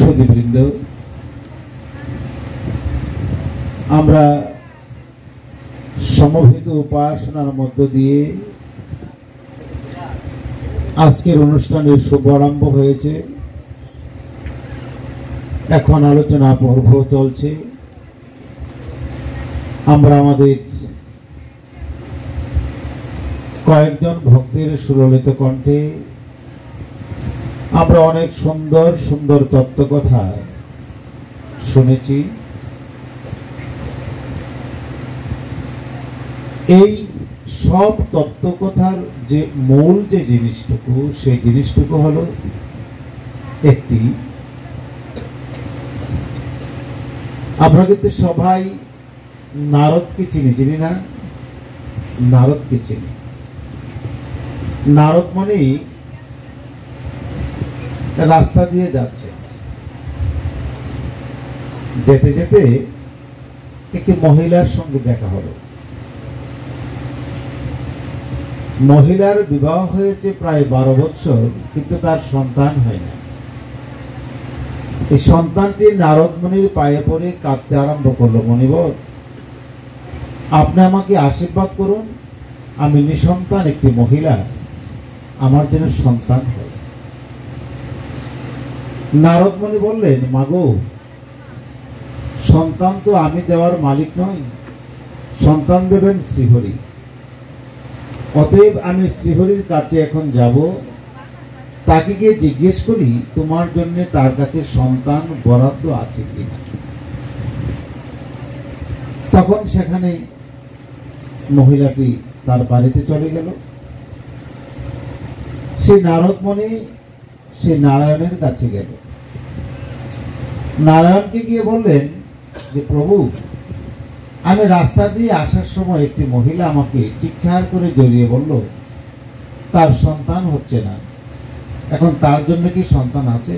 সুধীবৃন্দ, আমরা সমবেত উপাসনার মধ্য দিয়ে আজকের অনুষ্ঠানের শুভারম্ভ হয়েছে। এখন আলোচনা পর্ব চলছে। আমরা আমাদের কয়েকজন ভক্তের সুললিত কণ্ঠে আমরা অনেক সুন্দর সুন্দর তত্ত্বকথা শুনেছি। এই সব তত্ত্বকথার যে মূল যে জিনিসটুকু, সেই জিনিসটুকু হলো একটি, আমরা কিন্তু সবাই নারদকে চিনি না? নারদকে চিনি। নারদ মানে রাস্তা দিয়ে যাচ্ছে, যেতে যেতে একটি মহিলার সঙ্গে দেখা হলো। মহিলার বিবাহ হয়েছে প্রায় 12 বৎসর, কিন্তু তার সন্তান হয় না। এই সন্তানটি নারদ মুনির পায়ে পড়ে কাঁদতে আরম্ভ করলো, মনিবর, আপনি আমাকে আশীর্বাদ করুন, আমি নিঃসন্তান একটি মহিলা, আমার যেন সন্তান হয়। নারদ মুনি বললেন, মাগো, সন্তান তো আমি দেওয়ার মালিক নই, সন্তান দেবেন শ্রীহরি। অতএব আমি শ্রীহরির কাছে এখন যাব, তাকে গিয়ে জিজ্ঞেস করি তোমার জন্য তার কাছে সন্তান বরাদ্দ আছে কিনা। তখন সেখানে মহিলাটি তার বাড়িতে চলে গেল। সেই নারদ মুনি সে নারায়ণের কাছে গেল। নারায়ণকে গিয়ে বললেন যে প্রভু, আমি রাস্তা দিয়ে আসার সময় একটি মহিলা আমাকে চিৎকার করে জড়িয়ে বলল তার সন্তান হচ্ছে না, এখন তার জন্য কি সন্তান আছে?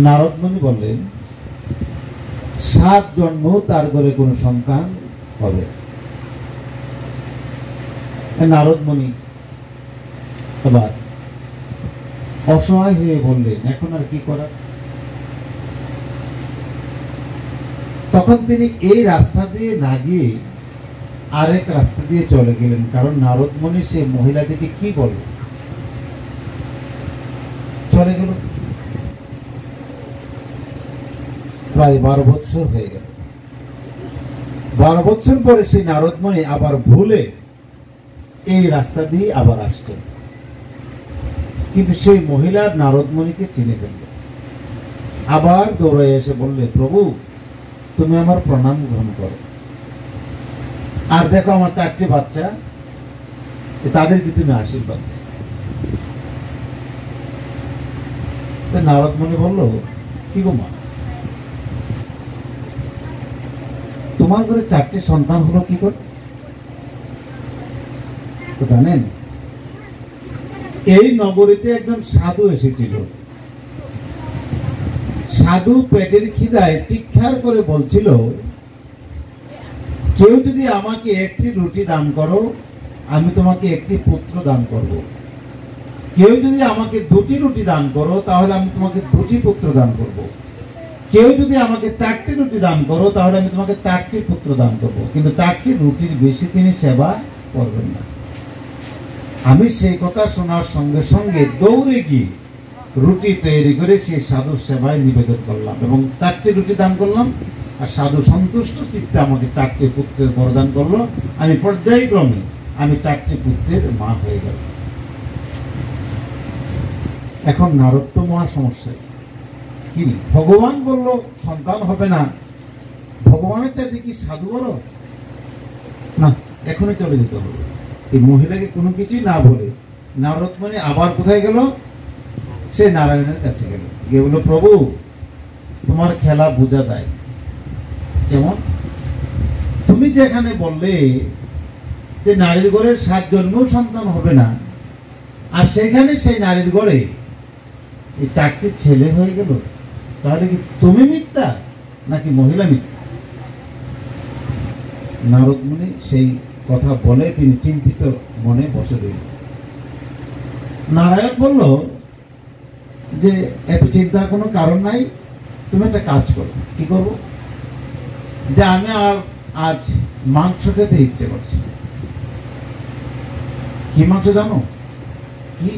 নারদ মুনি বললেন 7 জন্ম তার ঘরে কোনো সন্তান হবে। নারদ মুনি এবার অসহায় হয়ে বললেন, এখন আর কি করার? তখন তিনি এই রাস্তা দিয়ে না গিয়ে আরেক রাস্তা দিয়ে চলে গেলেন। কারণ নারদ মুনি সে মহিলাটিকে কি বলবে, চলে গেল। প্রায় 12 বৎসর হয়ে গেল। 12 বৎসর পরে সেই নারদ মুনি আবার ভুলে এই রাস্তা দিয়ে আবার আসছেন, কিন্তু সেই মহিলা নারদ মুনিকে চিনে ফেলল। আবার দৌড়ে এসে বললে, প্রভু, তুমি আমার প্রণাম গ্রহণ করো, আর দেখো আমার 4টি বাচ্চা, তাদেরকে তুমি আশীর্বাদ দাও। নারদ মুনি বলল, কি গো মা, তোমার ঘরে 4টি সন্তান হলো কি করে? তো জানেন, এই নগরীতে একজন সাধু এসেছিল। সাধু পেটের খিদায় চিৎকার করে বলছিল, কেউ যদি আমাকে 1টি রুটি দান করো, আমি তোমাকে 1টি পুত্র দান করব। কেউ যদি আমাকে 2টি রুটি দান করো, তাহলে আমি তোমাকে 2টি পুত্র দান করব। কেউ যদি আমাকে 4টি রুটি দান করো, তাহলে আমি তোমাকে 4টি পুত্র দান করব। কিন্তু 4টি রুটির বেশি তিনি সেবা করবেন না। আমি সেই কথা শোনার সঙ্গে সঙ্গে দৌড়ে গিয়ে রুটি তৈরি করে সেই সাধুর সেবায় নিবেদন করলাম এবং 4টি রুটি দান করলাম। আর সাধু সন্তুষ্ট চিত্তে আমাকে 4টি পুত্রের বরদান করলো। আমি পর্যায়ক্রমে 4টি পুত্রের মা হয়ে গেল। এখন নারদ তো মহা সমস্যা, কি ভগবান বলল সন্তান হবে না, ভগবানের চাইতে কি সাধু বড়? না, এখনই চলে যেতে হবে। এই মহিলাকে কোনো কিছুই না বলে নারদ মুনি আবার কোথায় গেল? সে নারায়ণের কাছে গেল। গিয়ে বলল, প্রভু, তোমার খেলা বোঝা দেয় কেমন? তুমি যেখানে বললে যে নারীর ঘরে 7 জন্মেও সন্তান হবে না, আর সেখানে সেই নারীর ঘরে এই 4টি ছেলে হয়ে গেল, তাহলে কি তুমি মিথ্যা নাকি মহিলা মিথ্যা? নারদ মুনি সেই কথা বলে তিনি চিন্তিত মনে বসে রইলেন। নারায়ণ বলল, যে এত চিন্তার কোনো কারণ নাই, তুমি একটা কাজ করো। কি করবো? যে আমি আর আজ মাংস খেতে ইচ্ছে করছে। কি মাংস জানো? কি?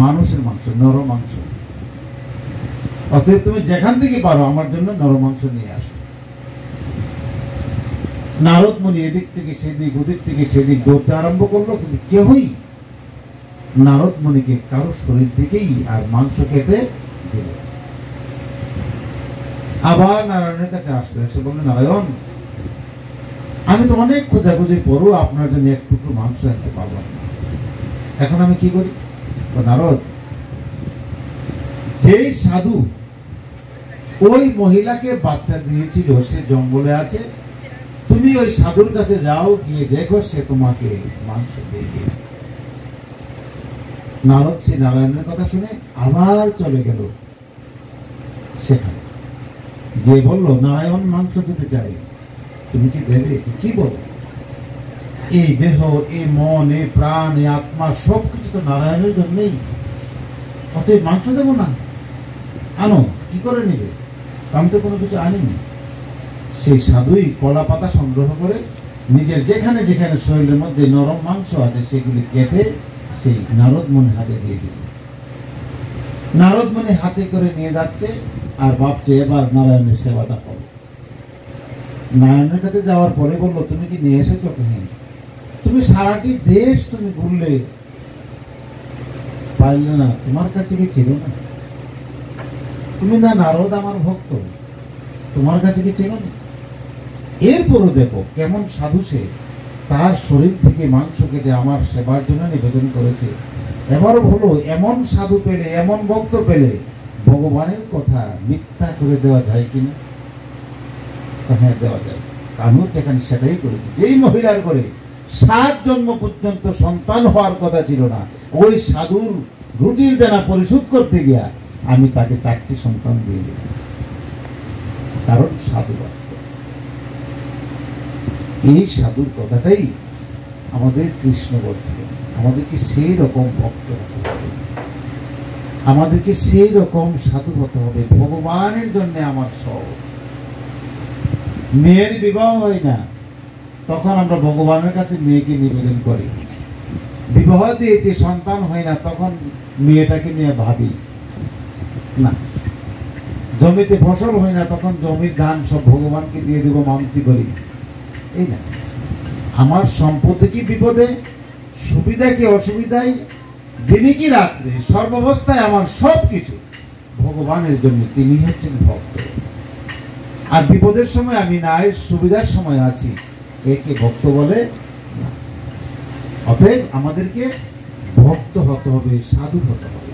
মানুষের মাংস, নর মাংস। অতএব তুমি যেখান থেকে পারো আমার জন্য নর মাংস নিয়ে আসো। নারদ মুনি এদিক থেকে সেদিক, ওদিক থেকে সেদিক দৌড়তে আরম্ভ করলো, কিন্তু কেউই নারদ মুনিকে কারো শরীর থেকেই আর মাংস কেটে দিল। আবার নারায়ণের কাছে আসলো, এসে বললো, নারায়ণ, আমি তো অনেক খোঁজাখুঁজির পরও আপনার জন্য এক টুকরো মাংস আনতে পারলাম না, এখন আমি কি করি? নারদ, যেই সাধু ওই মহিলাকে বাচ্চা দিয়েছিল সে জঙ্গলে আছে, তুমি ওই সাধুর কাছে যাও, গিয়ে দেখো সে তোমাকে মাংস দিয়ে দেবে। নারদ সে নারায়ণের কথা শুনে আবার চলে গেল সেখানে, গিয়ে বলল, নারায়ণ মাংস খেতে চাই, তুমি কি দেবে? কি বলো? এই দেহ, এই মন, এই প্রাণ, এই আত্মা সবকিছু তো নারায়ণের জন্যই, অতএব মাংস দেবো না? আনো। কি করে নিবে? আমি তো কোনো কিছু আনিনি। সেই সাধুই কলা পাতা সংগ্রহ করে নিজের যেখানে যেখানে শরীরের মধ্যে নরম মাংস আছে সেগুলি কেটে সেই নারদ মুনি হাতে দিয়ে দিল। নারদ মুনি হাতে করে নিয়ে যাচ্ছে আর ভাবছে এবার নারায়ণের সেবাটা করো। নারায়ণের কাছে যাওয়ার পরে বললো, তুমি কি নিয়ে এসেছো? হ্যাঁ। তুমি সারাটি দেশ তুমি ঘুরলে, পারলে না, তোমার কাছে কি ছিল না? তুমি না নারদ আমার ভক্ত, তোমার কাছে কি ছিল না? এরপরও দেখো কেমন সাধু সে, তার শরীর থেকে মাংস কেটে আমার সেবার জন্য নিবেদন করেছে। এবারও হলো, এমন সাধু পেলে, এমন ভক্ত পেলে ভগবানের কথা মিথ্যা করে দেওয়া যায় কিনা? হ্যাঁ, দেওয়া যায়। আমিও সেখানে সেটাই করেছি। যেই মহিলার করে 7 জন্ম পর্যন্ত সন্তান হওয়ার কথা ছিল না, ওই সাধুর রুটির দেনা পরিশোধ করতে গিয়া আমি তাকে 4টি সন্তান দিয়ে দিলাম, কারণ সাধু ভক্ত। এই সাধুর কথাটাই আমাদের কৃষ্ণ বলছিলেন, আমাদেরকে সেই রকম ভক্ত হতে হবে, আমাদেরকে সেই রকম সাধু হতে হবে। ভগবানের জন্য আমার সব। মেয়ের বিবাহ হয় না, তখন আমরা ভগবানের কাছে মেয়েকে নিবেদন করি। বিবাহ দিয়েছে, সন্তান হয় না, তখন মেয়েটাকে নিয়ে ভাবি না। জমিতে ফসল হয় না, তখন জমির ধান সব ভগবানকে দিয়ে দেবো মানতি করি। এই না, আমার সম্পত্তি কি বিপদে, সুবিধা কি অসুবিধায়, দিনে কি রাত্রে, সর্বাবস্থায় আমার সব কিছু ভগবানের জন্য। তিনি হচ্ছেন ভক্ত। আর বিপদের সময় আমি নাই, সুবিধার সময় আছি, একে ভক্ত বলে না। অতএব আমাদেরকে ভক্ত হতে হবে, সাধু হতে হবে।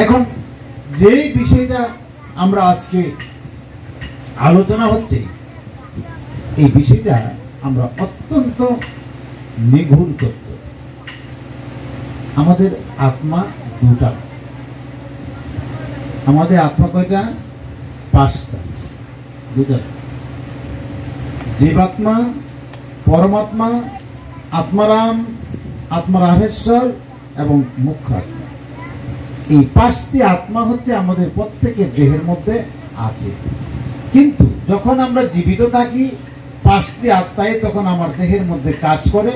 এখন যেই বিষয়টা আমরা আজকে আলোচনা হচ্ছে, এই বিষয়টা আমরা অত্যন্ত নিগূঢ় তত্ত্ব। আমাদের আত্মা দুটা। আমাদের আত্মা কয়টা? 5টা, দুটা। জীবাত্মা, পরমাত্মা, আত্মারাম, আত্মারামেশ্বর এবং মুখ্য আত্মা। এই 5টি আত্মা হচ্ছে আমাদের প্রত্যেকের দেহের মধ্যে আছে। কিন্তু যখন আমরা জীবিত থাকি, 5টি আত্মাই তখন আমার দেহের মধ্যে কাজ করে।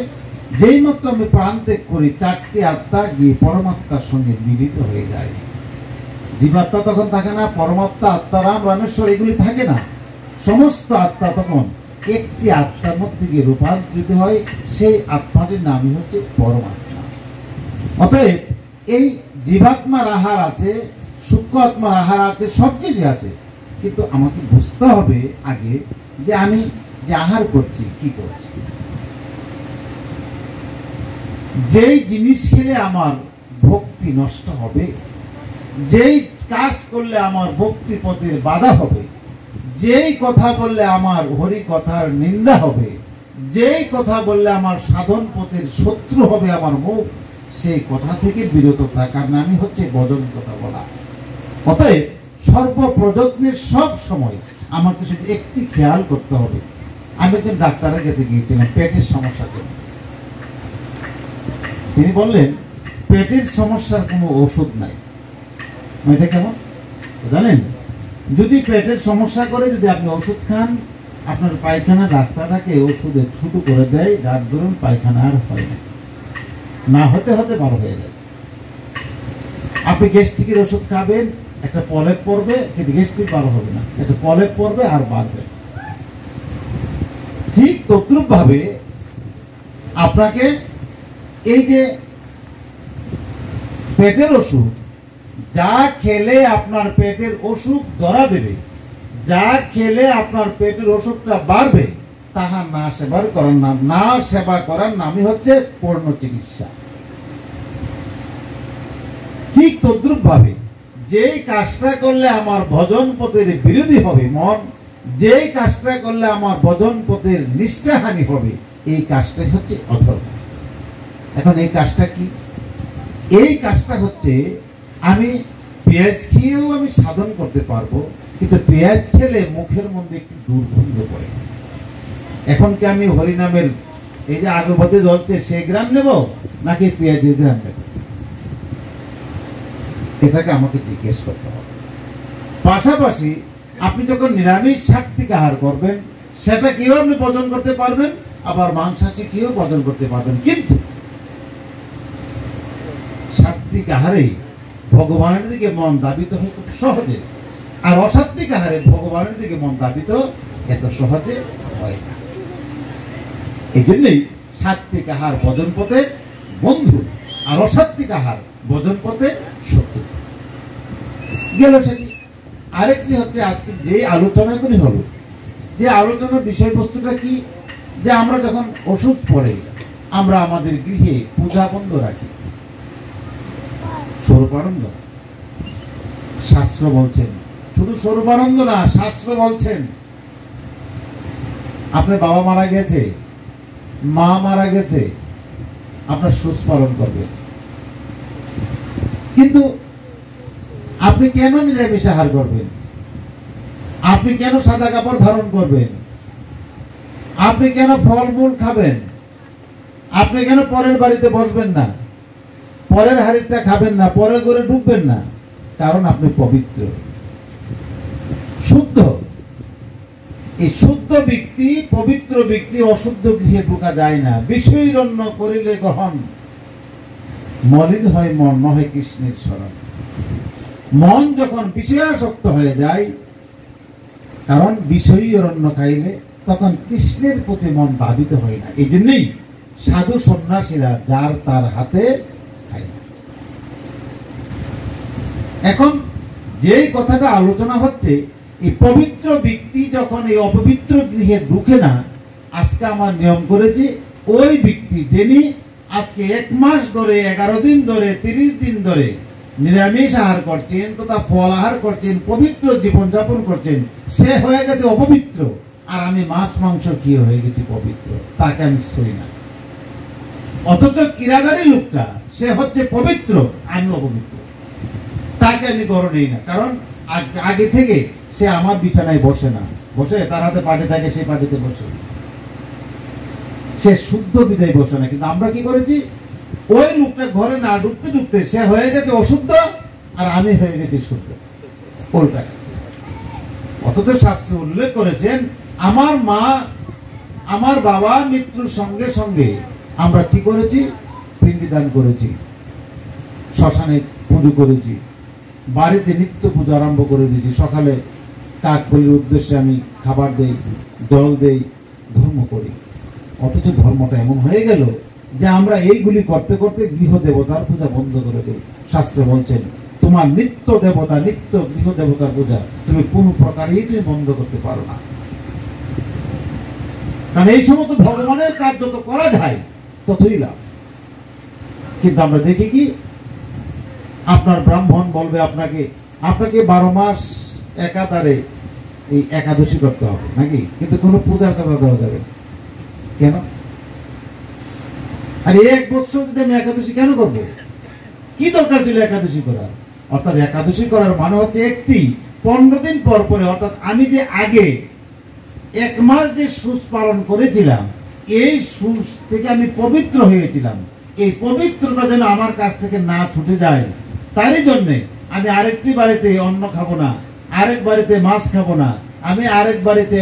যেই মাত্র আমি প্রাণ ত্যাগ করি, 4টি আত্মা গিয়ে পরমাত্মার সঙ্গে মিলিত হয়ে যায়। জীবাত্মা তখন থাকে না, পরমাত্মা, আত্মারাম, রামেশ্বর এগুলি থাকে না। সমস্ত আত্মা তখন একটি আত্মার মধ্যে গিয়ে রূপান্তরিত হয়। সেই আত্মাটির নামই হচ্ছে পরমাত্মা। অতএব এই জীবাত্মার আহার আছে, সূক্ষ্ম আত্মার আহার আছে, সবকিছু আছে। কিন্তু আমাকে বুঝতে হবে আগে যে আমি যে আহার করছি, কি করছি। যেই জিনিস খেলে আমার ভক্তি নষ্ট হবে, যেই কাজ করলে আমার ভক্তি পথের বাধা হবে, যেই কথা বললে আমার হরি কথার নিন্দা হবে, যেই কথা বললে আমার সাধন পথের শত্রু হবে আমার মুখ, সেই কথা থেকে বিরত থাকার নামই হচ্ছে ভজন কথা বলা। অতএব সর্বপ্রযত্নের সব সময় আমাকে শুধু একটি খেয়াল করতে হবে। আমি একজন ডাক্তারের কাছে গিয়েছিলাম পেটের সমস্যার জন্য। তিনি বললেন, পেটের সমস্যার কোনো ওষুধ নাই, এটা কেমন জানেন? যদি পেটের সমস্যা করে, যদি আপনি ওষুধ খান, আপনার পায়খানার রাস্তাটাকে ওষুধে ছোট করে দেয়, যার ধরুন পায়খানা আর হয় না, না হতে হতে বড় হয়ে যায়। আপনি গ্যাস্ট্রিকের ওষুধ খাবেন, একটা পলেপ পড়বে, কিন্তু গ্যাস্ট্রিক বড় হবে না, একটা পলেপ পড়বে আর বাড়বে। ঠিক তদ্রুপ ভাবে আপনাকে এই যে পেটের অসুখ, যা খেলে আপনার পেটের অসুখ ধরা দেবে, যা খেলে আপনার পেটের অসুখটা বাড়বে, তাহা না সেবার করার নাম, না সেবা করার নামই হচ্ছে পূর্ণ চিকিৎসা। ঠিক তদ্রুপ ভাবে যেই কাজটা করলে আমার ভজন পথের বিরোধী হবে মন, যেই কাজটা করলে আমার ভজন পথের নিষ্ঠাহানি হবে, এই কাজটাই হচ্ছে অধর্ম। এখন এই কাজটা কি? এই কাজটা হচ্ছে আমি পেঁয়াজ খেয়েও আমি সাধন করতে পারবো, কিন্তু পেঁয়াজ খেলে মুখের মধ্যে একটি দুর্গন্ধ পড়ে। এখন কি আমি হরিনামের এই যে আগরবাতি জ্বলছে সে গ্রাম নেব, নাকি পেঁয়াজের গ্রাম নেব? এটাকে আমাকে জিজ্ঞেস করতে হবে। পাশাপাশি আপনি যখন নিরামিষ সাত্ত্বিক আহার করবেন, সেটা কেউ আপনি বর্জন করতে পারবেন, আবার মাংসাশী কেউ বর্জন করতে পারবেন, কিন্তু সাত্ত্বিক আহারে ভগবানের দিকে মন দাবিত হয় খুব সহজে, আর অসাত্ত্বিক আহারে ভগবানের দিকে মন দাবিত এত সহজে হয় না। এই জন্যই সাত্ত্বিক আহার ভজন পথে বন্ধু, আর অসাত্ত্বিক আহার ভজন পথে শত্রু। গেল সেটি। আরেকটি হচ্ছে আজকে যে আলোচনাগুলি হলো, যে আলোচনার বিষয়বস্তুটা কি, যে আমরা যখন ওষুধ পড়ে আমরা আমাদের গৃহে পূজা বন্ধ রাখি। স্বরূপানন্দ শাস্ত্র বলছেন, শুধু স্বরূপানন্দ না, শাস্ত্র বলছেন আপনার বাবা মারা গেছে, মা মারা গেছে, আপনার সুস্থ পালন করবেন, কিন্তু আপনি কেন নিরামিষ আহার করবেন? আপনি কেন সাদা কাপড় ধারণ করবেন? আপনি কেন ফলমূল খাবেন? আপনি কেন পরের বাড়িতে বসবেন না, পরের হাড়িটা খাবেন না, পরের ঘরে ঢুকবেন না? কারণ আপনি পবিত্র, শুদ্ধ। এই শুদ্ধ ব্যক্তি, পবিত্র ব্যক্তি অশুদ্ধ গৃহে ঢুকা যায় না। বিষয়রণ্য করিলে গ্রহণ, মলিন হয় মন, নহে কৃষ্ণের শরণ। মন যখন বিষয়াসক্ত হয়ে যায়, কারণ বিষয়ী অরণ্য খাইলে তখন কৃষ্ণের প্রতি মন ধাবিত হয় না। এই জন্যই সাধু সন্ন্যাসীরা যার তার হাতে খায় না। এখন যেই কথাটা আলোচনা হচ্ছে, এই পবিত্র ব্যক্তি যখন এই অপবিত্র গৃহে ঢুকে না, আজকে আমার নিয়ম করেছি ওই ব্যক্তি যিনি আজকে 1 মাস ধরে, 11 দিন ধরে, 30 দিন ধরে নিরামিষ আহার করছেন তথা ফল আহার করছেন, পবিত্র জীবনযাপন করছেন, সে হয়ে গেছে অপবিত্র, আর আমি মাছ মাংস খেয়ে হয়ে গেছি পবিত্র, তাকে আমি সই না। অথচ কিরাদারি লোকটা সে হচ্ছে পবিত্র, আমি অপবিত্র, তাকে আমি গড় নেই না। কারণ আগে থেকে সে আমার বিছানায় বসে না, বসে তার হাতে পাটি থাকে, সে পাটিতে বসে, সে শুদ্ধ বিদায় বসে না। কিন্তু আমরা কি করেছি, ওই লোকটা ঘরে না ঢুকতে ঢুকতে সে হয়ে গেছে অশুদ্ধ, আর আমি হয়ে গেছি শুদ্ধ, উল্টা কাজ। অথচ শাস্ত্রে উল্লেখ করেছেন, আমার মা আমার বাবা মৃত্যুর সঙ্গে সঙ্গে আমরা কি করেছি, পিণ্ডদান করেছি, শ্মশানে পুজো করেছি, বাড়িতে নিত্য পূজা আরম্ভ করে দিয়েছি। সকালে কাক বলির উদ্দেশ্যে আমি খাবার দেই, জল দেই, ধর্ম করি। অথচ ধর্মটা এমন হয়ে গেল যে আমরা এইগুলি করতে করতে গৃহ দেবতার পূজা বন্ধ করে দেই। শাস্ত্রে বলছেন, তোমার নিত্য দেবতা, নিত্য গৃহ দেবতার পূজা তুমি কোন প্রকারেই তুমি বন্ধ করতে পারো না। কারণ এই সমস্ত ভগবানের কাজ যত করা যায় ততই লাভ। কিন্তু আমরা দেখি কি, আপনার ব্রাহ্মণ বলবে আপনাকে 12 মাস একাধারে এই একাদশী করতে হবে নাকি, কিন্তু কোনো পূজার চাঁদা দেওয়া যাবে না। কেন? আর 1 বছর যদি আমি একাদশী কেন করবো? কি দরকার ছিল একাদশী করার? অর্থাৎ একাদশী করার মানে হচ্ছে একটি 15 দিন পর পরে, অর্থাৎ আমি যে আগে 1 মাস যে সুস পালন করেছিলাম, এই সুস থেকে আমি পবিত্র হয়েছিলাম, এই পবিত্রতা যেন আমার কাছ থেকে না ছুটে যায়, তারই জন্যে আমি আরেকটি বাড়িতে অন্ন খাবো না, আরেক বাড়িতে মাছ খাবো না, আমি আরেক বাড়িতে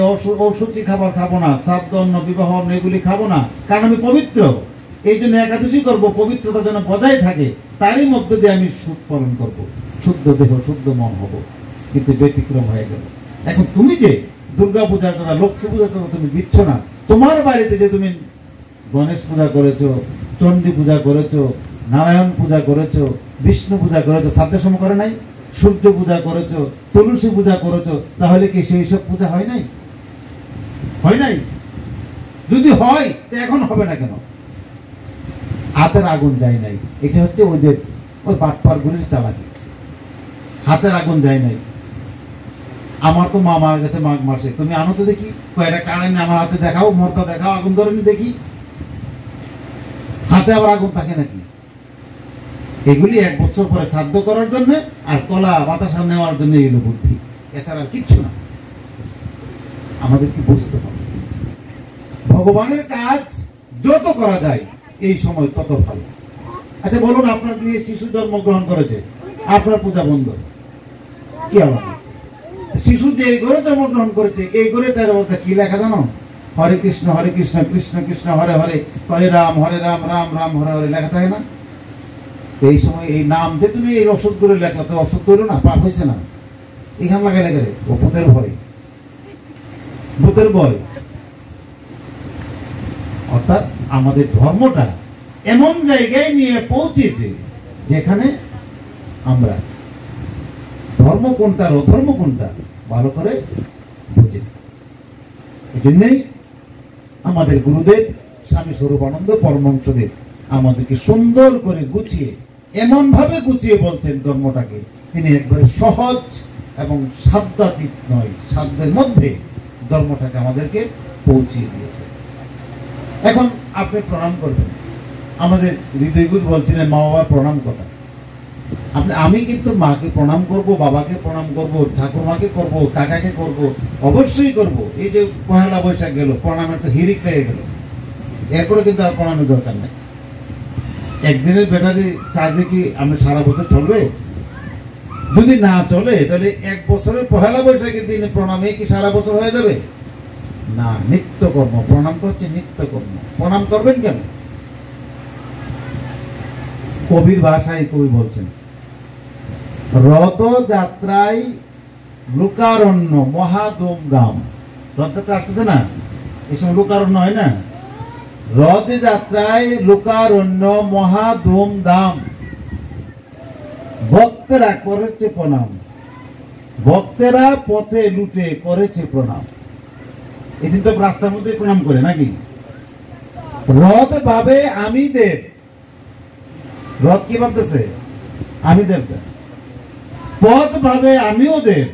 অসুচি খাবার খাবো না, শ্রাদ্ধ অন্ন বিবাহ অন্ন এগুলি খাবো না, কারণ আমি পবিত্র। এই জন্য একাদশী করবো, পবিত্রতা যেন বজায় থাকে, তারই মধ্য দিয়ে আমি সুদ পালন করব, শুদ্ধ দেহ শুদ্ধ মন হব। কিন্তু ব্যতিক্রম হয়ে গেল। এখন তুমি যে দুর্গা পূজার চাঁদা, লক্ষ্মী পূজার চাঁদা তুমি দিচ্ছ না, তোমার বাড়িতে যে তুমি গণেশ পূজা করেছো, চণ্ডী পূজা করেছো, নারায়ণ পূজা করেছো, বিষ্ণু পূজা করেছো, শ্রাদ্ধের সময় করে নাই, সূর্য পূজা করেছো, তুলসী পূজা করেছো, তাহলে কি সেই সব পূজা হয় নাই? হয় নাই? যদি হয় তো এখন হবে না কেন? হাতের আগুন যায় নাই, এটা হচ্ছে ওদের ওই বাটপারগুলির চালাকি। হাতের আগুন যায় নাই। আমার তো মা মারা গেছে মাঘ মাসে, তুমি আনো তো দেখি, কয়টা কারেন্ট আমার হাতে দেখাও, মর্দা দেখাও, আগুন ধরেনি দেখি। হাতে আবার আগুন থাকে নাকি? এগুলি 1 বছর পরে শ্রাদ্ধ করার জন্য আর কলা বাতাসা নেওয়ার জন্য এগুলো বুদ্ধি, এছাড়া কিচ্ছু না। আমাদেরকে বুঝতে হবে ভগবানের কাজ যত করা যায় এই সময় তত ভালো। আচ্ছা বলুন, আপনার গৃহে শিশু জন্মগ্রহণ করেছে, আপনার পূজা বন্ধ, কি হবে? শিশু যে এই ঘরে জন্মগ্রহণ করেছে, এই ঘরে চার অবস্থা কি লেখা জানো? হরে কৃষ্ণ কৃষ্ণ কৃষ্ণ হরে হরে, হরে রাম রাম রাম হরে হরে লেখা থাকে না? এই সময় এই নাম যে তুমি এই অসৎ করে লেখলা, তো অসৎ করো না, পাপ হয়েছে না? এখানে লাগাই লেখা রে, ও ভূতের ভয়, ভূতের ভয়। অর্থাৎ আমাদের ধর্মটা এমন জায়গায় নিয়ে পৌঁছেছে যেখানে আমরা ধর্ম কোনটা আর অধর্ম কোনটা ভালো করে বুঝি। এই জন্যই আমাদের গুরুদেব স্বামী স্বরূপানন্দ পরমহংসদেব আমাদেরকে সুন্দর করে গুছিয়ে, এমন ভাবে গুছিয়ে বলছেন ধর্মটাকে, তিনি একবারে সহজ এবং সাধ্যাতীত নয়, সাধ্যের মধ্যে ধর্মটাকে আমাদেরকে পৌঁছিয়ে দিয়েছে। এখন আপনি প্রণাম করবেন। আমাদের হৃদয় ঘোষ বলছিলেন মা বাবার প্রণাম কথা। আমি কিন্তু মাকে প্রণাম করব, বাবাকে প্রণাম করব, ঠাকুরমাকে করব, কাকাকে করব, অবশ্যই করব। এই যে পহেলা বৈশাখ গেল, প্রণামের তো হিরিক লেগে গেল, এরপরে কিন্তু আর প্রণামের দরকার নেই। একদিনের ব্যাটারি চার্জে কি আমি সারা বছর চলবে? যদি না চলে তাহলে 1 বছরের পহেলা বৈশাখের দিনে প্রণামে কি সারা বছর হয়ে যাবে? না, নিত্যকর্ম। প্রণাম করছে নিত্যকর্ম। প্রণাম করবেন কেন? কবির ভাষায় কবি বলছেন, রথযাত্রায় লোকারণ্য মহাধুমধাম। রথযাত্রা আসতেছে না, এই সময় লোকারণ্য হয় না? রথযাত্রায় লোকারণ্য মহাধুমধাম, ভক্তেরা করেছে প্রণাম, ভক্তেরা পথে লুটে করেছে প্রণাম। এদিন তো রাস্তার মধ্যে প্রণাম করে নাকি? রথ ভাবে আমি দেব। রথ কি ভাবতেছে? আমি দেবতা। পথ ভাবে আমিও দেব।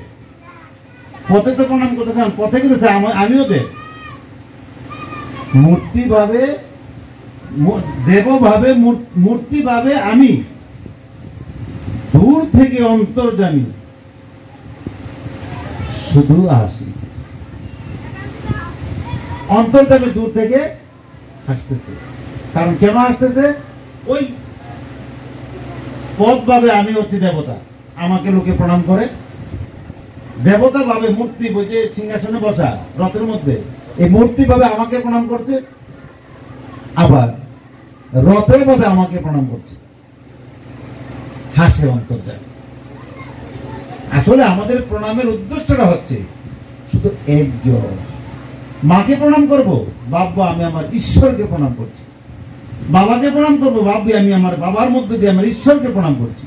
পথে তো প্রণাম করতেছেন, পথে করতেছে আমিও দেব। মূর্তি ভাবে দেব ভাবে মূর্তি ভাবে আমি, দূর থেকে অন্তর্যামী শুধু আসি। অন্তর্যামী দূর থেকে আসতেছে, কারণ কেন আসতেছে? ওই পদ ভাবে আমি হচ্ছি দেবতা, আমাকে লোকে প্রণাম করে। দেবতা ভাবে মূর্তি বুঝে সিংহাসনে বসা রথের মধ্যে, এই মূর্তি ভাবে আমাকে প্রণাম করছে, আবার রথে ভাবে আমাকে প্রণাম করছে, হাসে অন্তর্যামী। আসলে আমাদের প্রণামের উদ্দেশ্যটা হচ্ছে শুধু একজন। মাকে প্রণাম করব, বাবা আমি আমার ঈশ্বরকে প্রণাম করছি। বাবাকে প্রণাম করবো, ভাবি আমি আমার বাবার মধ্যে দিয়ে আমার ঈশ্বরকে প্রণাম করছি।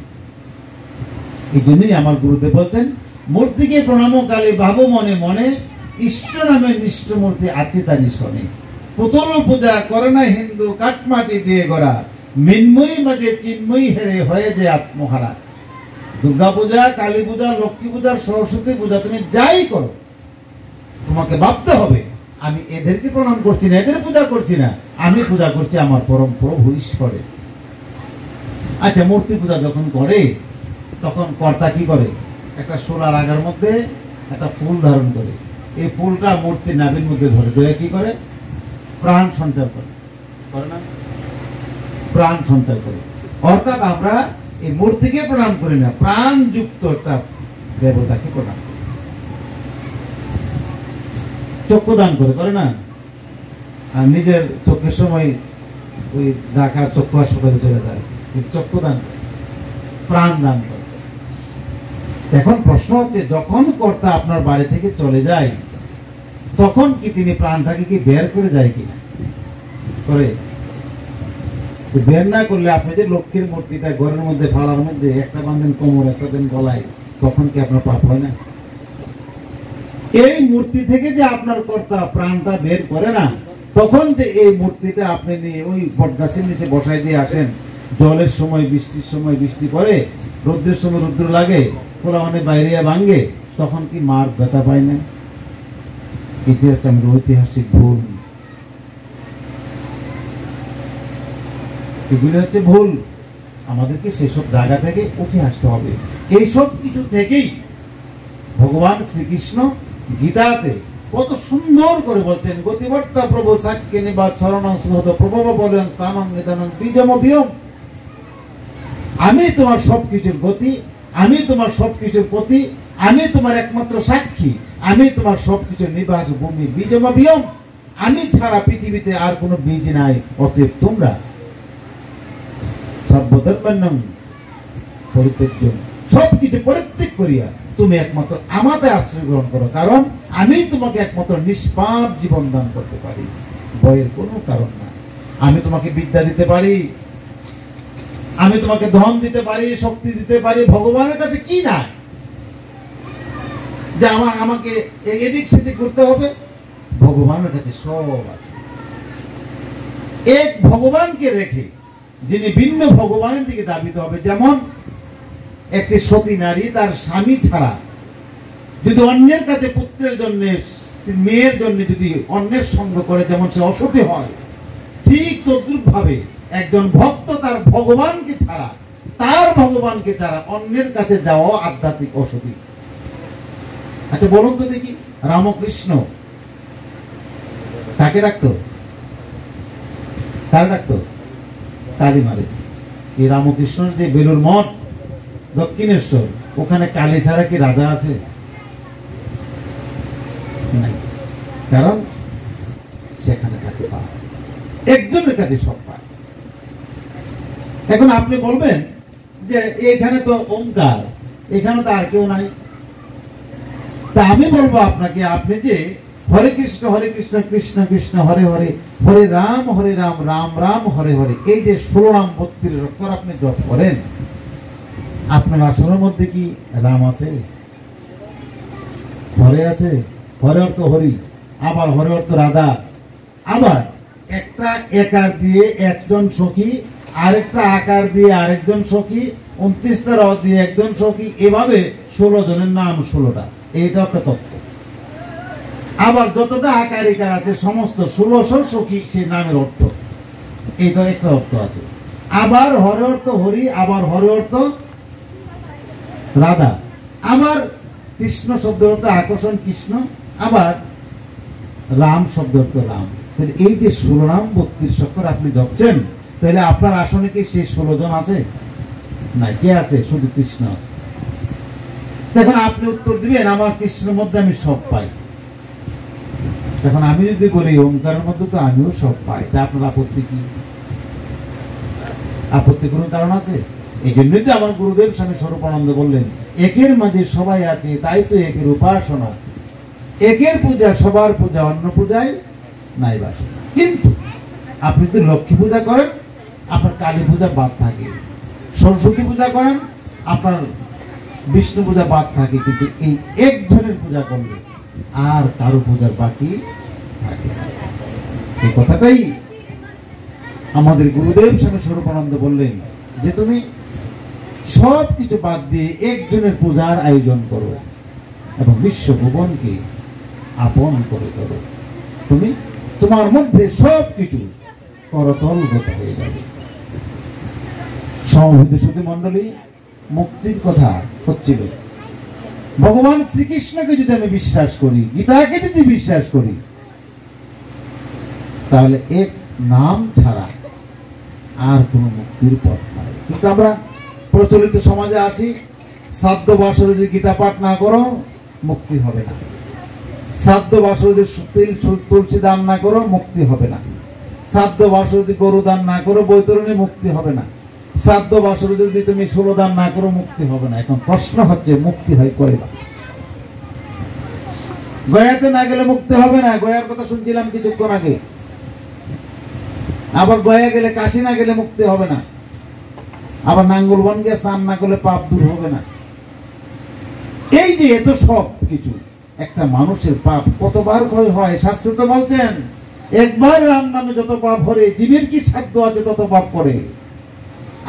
এই জন্যই আমার গুরুদেব বলছেন, মূর্তিকে প্রণাম কালে ভাবো মনে মনে, ইষ্ট নামে নিষ্ঠ মূর্তি আছে তারি শোনে। পুতুল পূজা করে না হিন্দু, কাঠমাটি দিয়ে গড়া, মিন্ময়ী মাঝে চিন্ময়ী হেরে হয়ে যে আত্মহারা। দুর্গা পূজা, কালী পূজা, লক্ষ্মী পূজা, সরস্বতী পূজা, তুমি যাই করো, তোমাকে ভাবতে হবে আমি এদেরকে প্রণাম করছি না, এদের পূজা করছি না, আমি পূজা করছি আমার পরম প্রভু ঈশ্বরে। আচ্ছা, মূর্তি পূজা যখন করে তখন কর্তা কি করে? একটা সোলার আগার মধ্যে একটা ফুল ধারণ করে, এই ফুলটা মূর্তির নাভির মধ্যে ধরে দয়ে কি করে? প্রাণ সঞ্চার করে না? প্রাণ সঞ্চার করে। অর্থাৎ আমরা এই মূর্তিকে প্রণাম করি না, প্রাণযুক্ত একটা দেবতাকে প্রণাম করি। চক্ষু দান করে না, আর নিজের চোখের সময় ওই ঢাকার চক্ষু হাসপাতালে চলে যায়, চক্ষু দান করে, প্রাণ দান করে। এখন প্রশ্ন হচ্ছে, যখন কর্তা আপনার বাড়ি থেকে চলে যায় তখন কি তিনি প্রাণটাকে কি বের করে যায় কিনা? করে। বের না করলে আপনি যে লক্ষ্মীর মূর্তিটা ঘরের মধ্যে ফালার মধ্যে একটা বাঁধেন কোমর, একটা দেন গলায়, তখন কি আপনার পাপ হয় না? এই মূর্তি থেকে যে আপনার কর্তা প্রাণটা বের করে না, তখন যে এই মূর্তিটা আপনি নিয়ে ওই বটগাছের নিচে বসাই দিয়ে আসেন, জলের সময় বৃষ্টির সময় বৃষ্টি পড়ে, রৌদ্রের সময় রৌদ্র লাগে, ফোলা মানে বাইরে ভাঙ্গে, তখন কি মার ব্যথা পায় না? এটি হচ্ছে আমাদের ঐতিহাসিক ভুল। এগুলি হচ্ছে ভুল। আমাদেরকে সেসব জায়গা থেকে উঠে আসতে হবে। এইসব কিছু থেকেই ভগবান শ্রীকৃষ্ণ গীতাতে কত সুন্দর করে বলছেন, গতিবর্তা প্রভু সাক্ষ্য নিবাদ শরণ সুহত প্রভব বলেন স্থানং নিদানং বীজম বিয়ম। আমি তোমার সবকিছুর গতি, আমি তোমার সবকিছুর প্রতি, আমি তোমার একমাত্র সাক্ষী, আমি তোমার সবকিছুর নিবাস ভূমি বীজম বিয়ম। আমি ছাড়া পৃথিবীতে আর কোনো বীজ নাই, অতএব তোমরা সর্বধর্মান্যং পরিত্যাজ্যং, সবকিছু পরিত্যাগ করিয়া তুমি একমাত্র আমাদের আশ্রয় গ্রহণ করো, কারণ আমি তোমাকে একমাত্র নিষ্পাপ জীবন দান করতে পারি, ভয়ের কোনো কারণ না। আমি তোমাকে বিদ্যা দিতে পারি, আমি তোমাকে ধন দিতে পারি, শক্তি দিতে পারি। ভগবানের কাছে কি না যে আমাকে এদিক সেদিক করতে হবে? ভগবানের কাছে সব আছে। এক ভগবানকে রেখে যিনি ভিন্ন ভগবানের দিকে দাবিতে হবে। যেমন একটি সতী নারী তার স্বামী ছাড়া যদি অন্যের কাছে পুত্রের জন্য, মেয়ের জন্য যদি অন্যের সঙ্গ করে, যেমন সে অসতী হয়, ঠিক তদ্রূপ ভাবে একজন ভক্ত তার ভগবানকে ছাড়া অন্যের কাছে যাওয়া আধ্যাত্মিক অসতী। আচ্ছা বলুন তো দেখি, রামকৃষ্ণ কাকে ডাকতো? কারে ডাকতো? কালী মারে। এই রামকৃষ্ণের যে বেলুর মঠ দক্ষিণেশ্বর, ওখানে কালী ছাড়া কি রাধা আছে? নাই। কারণ সেখানে তাকে পায়, একজনের কাছে সব পায়। এখন আপনি বলবেন যে এখানে তো ওঙ্কার, এখানে তো আর কেউ নাই। তা আমি বলবো আপনাকে, আপনি যে হরে কৃষ্ণ কৃষ্ণ কৃষ্ণ হরে হরে, হরে রাম রাম রাম হরে হরে, এই যে 16 নাম 32 অক্ষর আপনি জপ করেন, আপনার আসনের মধ্যে কি রাম আছে? হরে আছে? হরে অর্থ হরি, আবার হরে অর্থ রাধা, আবার একটা একার দিয়ে একজন সখী, আরেকটা আকার দিয়ে আরেকজন সখী, 29টা র দিয়ে একজন সখী, এভাবে 16 জনের নাম 16টা। এইটা একটা তত্ত্ব। আবার যতটা আকার ইকার আছে সমস্ত 1600 সখী সেই নামের অর্থ, এইটা একটা অর্থ আছে। আবার হরে অর্থ হরি, আবার হরে অর্থ রাধা, আবার কৃষ্ণ শব্দ অর্থ আকর্ষণ কৃষ্ণ, আবার রাম শব্দ অর্থ রাম। তাহলে এই যে 16 নাম 32 অক্ষর আপনি জপছেন, তাহলে আপনার আসনে কি সেই 16 জন আছে? না, কে আছে? শুধু কৃষ্ণ আছে। দেখুন আপনি উত্তর দিবেন, আমার কৃষ্ণের মধ্যে আমি সব পাই। দেখুন আমি যদি বলি ওঙ্কারের মধ্যে তো আমিও সব পাই, তা আপনার আপত্তি কি? আপত্তি কোনো কারণ আছে? এই জন্যই তো আমার গুরুদেব স্বামী স্বরূপানন্দ বললেন, একের মাঝে সবাই আছে, তাই তো একের উপাসনা, একের পূজা সবার পূজা, অন্য পূজায় নাই বাসনা। কিন্তু আপনি যদি লক্ষ্মী পূজা করেন, আপনার কালী পূজা বাদ থাকে, সরস্বতী পূজা করেন, আপনার বিষ্ণু পূজা বাদ থাকে, কিন্তু এই একজনের পূজা করলে আর কারো পূজার বাকি থাকে। এই কথাটাই আমাদের গুরুদেব স্বামী স্বরূপানন্দ বললেন যে তুমি সব কিছু বাদ দিয়ে একজনের পূজার আয়োজন করো এবং বিশ্বভুবনকে আপন করে ধরো, তুমি তোমার মধ্যে সব কিছু করতলগত হয়ে যাবে। সমবেত সুধী মণ্ডলী, মুক্তির কথা হচ্ছিল। ভগবান শ্রীকৃষ্ণকে যদি আমি বিশ্বাস করি, গীতাকে যদি বিশ্বাস করি, তাহলে এক নাম ছাড়া আর কোন মুক্তির পথ নাই। কিন্তু আমরা প্রচলিত সমাজে আছি, শ্রাদ্ধ বাসরে যদি গীতা পাঠ না করো মুক্তি হবে না, শ্রাদ্ধ বাসরে যদি তুলসী দান না করো মুক্তি হবে না, শ্রাদ্ধ বাসরে যদি গরু দান না করো বৈতরণী মুক্তি হবে না, শ্রাদ্ধ বাসরে যদি তুমি ষোলো দান না করো মুক্তি হবে না। এখন প্রশ্ন হচ্ছে মুক্তি হয় কয়বার? গয়াতে না গেলে মুক্তি হবে না, গয়ার কথা শুনছিলাম কিছুক্ষণ আগে। আবার গয়া গেলে কাশি না গেলে মুক্তি হবে না, আবার নাঙ্গলবন গিয়ে স্নান না করলে পাপ দূর হবে না। এই যে এত সব কিছু, একটা মানুষের পাপ কতবার ক্ষয় হয়? শাস্ত্রে তো বলছেন একবার রাম নামে যত পাপ হরে, জীবের কি সাধ্য আছে তত পাপ করে।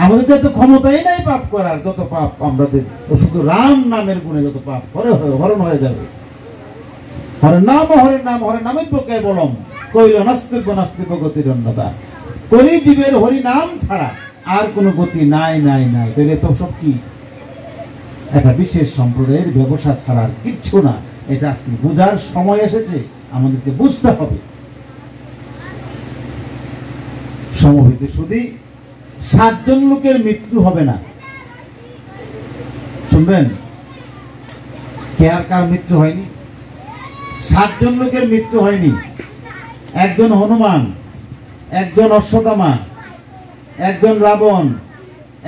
আমাদের তো ক্ষমতাই নাই পাপ করার, যত পাপ আমাদের শুধু রাম নামের গুণে যত পাপ হরণ হয়ে যাবে। হরে নাম হরে নামিব্য কেবলম কইল নাস্তিব্য নাস্তিব্য গতির অন্যতা। কলি জীবের হরি নাম ছাড়া আর কোনো গতি নাই নাই নাই। তাহলে তো সব কি একটা বিশেষ সম্প্রদায়ের ব্যবসা ছাড়া আর কিচ্ছু না। এটা আজকে বোঝার সময় এসেছে, আমাদেরকে বুঝতে হবে। সমবেত শুধু 7 জন লোকের মৃত্যু হবে না, শুনবেন? কে আর কার মৃত্যু হয়নি? 7 জন লোকের মৃত্যু হয়নি। একজন হনুমান, একজন অশ্বত্থামা, একজন রাবণ,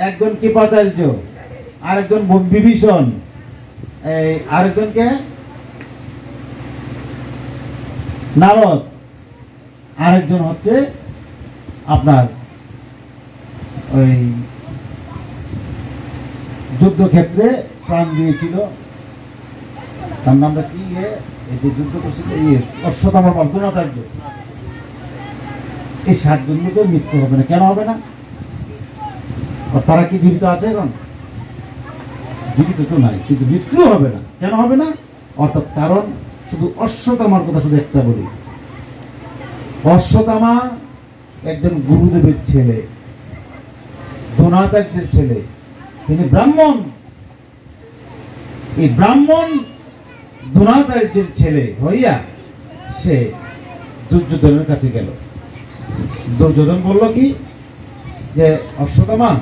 একজন কৃপাচার্য, আরেকজন বিভীষণ, আরেকজনকে নারদ, আরেকজন হচ্ছে আপনার ওই যুদ্ধক্ষেত্রে প্রাণ দিয়েছিল, তার নামটা কি? এই যে যুদ্ধ করছিল অশ্বত্থামা বাপ দ্রোণাচার্য। এই 7 জন লোকের মৃত্যু হবে না। কেন হবে না? তারা কি জীবিত আছে এখন? জীবিত তো নাই, কিন্তু মৃত্যু হবে না। কেন হবে না? অর্থাৎ কারণ শুধু অশ্বত্থামার কথা শুধু একটা বলি। অশ্বত্থামা একজন গুরুদেবের ছেলে, দ্রোণাচার্যের ছেলে, তিনি ব্রাহ্মণ। এই ব্রাহ্মণ দ্রোণাচার্যের ছেলে হইয়া সে দুর্যোধনের কাছে গেল। দুর্যোধন বলল কি যে অশ্বত্থামা,